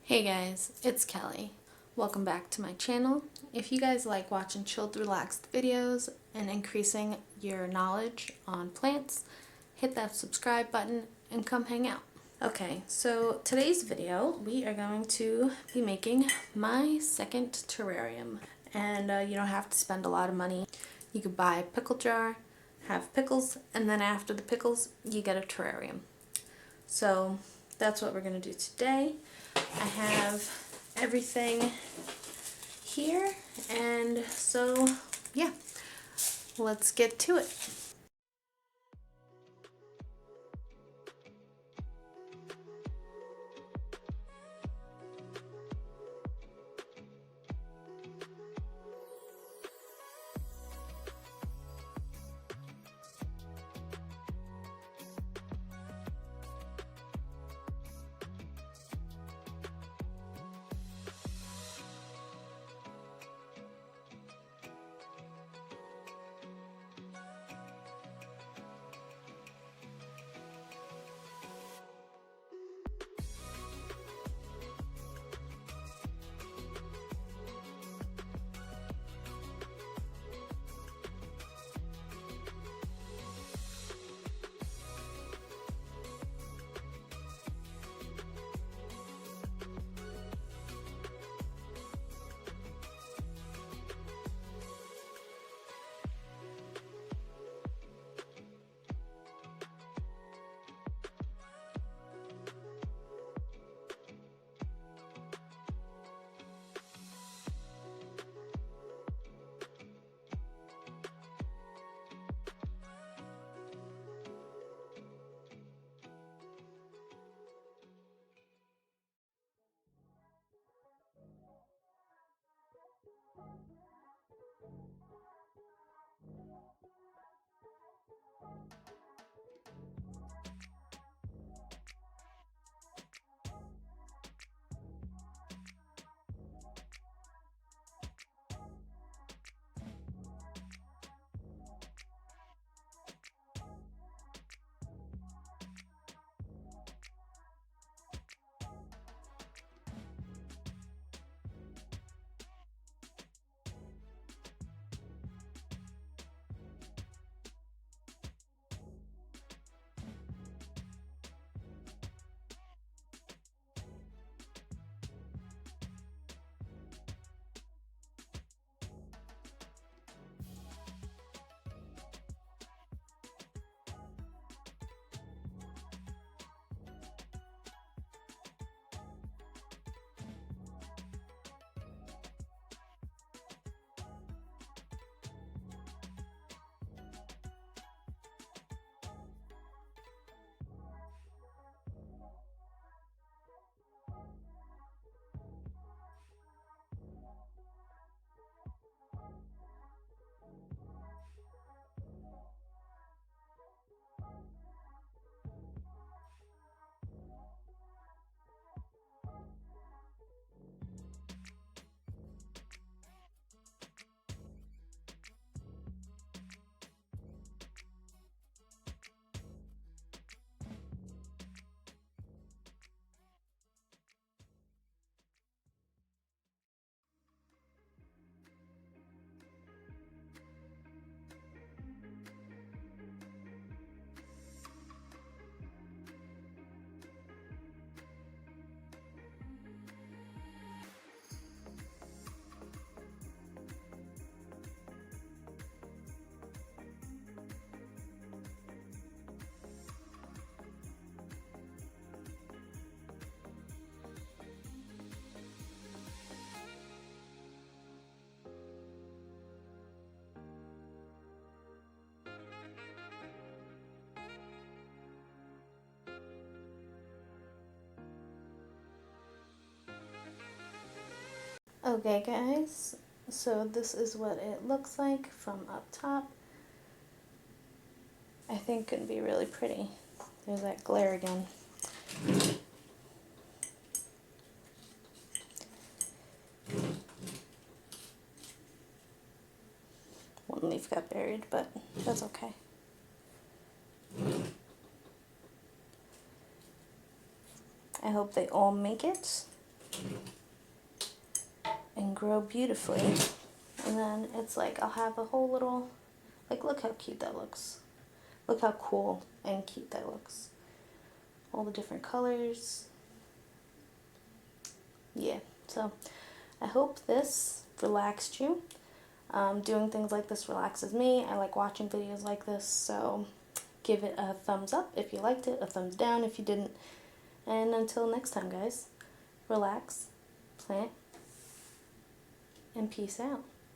Hey guys, it's Kelly. Welcome back to my channel. If you guys like watching chilled, relaxed videos and increasing your knowledge on plants, hit that subscribe button and come hang out. Okay, so today's video we are going to be making my second terrarium, and you don't have to spend a lot of money. You could buy a pickle jar, have pickles, and then after the pickles you get a terrarium. So that's what we're going to do today. I have everything here, and so yeah, let's get to it. Okay guys, so this is what it looks like from up top. I think it'd be really pretty. There's that glare again. One leaf got buried, but that's okay. I hope they all make it. and grow beautifully. And then it's like I'll have a whole little, like, look how cute that looks. Look how cool and cute that looks. All the different colors. Yeah, so I hope this relaxed you. Doing things like this relaxes me. I like watching videos like this, so give it a thumbs up if you liked it, a thumbs down if you didn't. And until next time, guys, relax, plant, and peace out.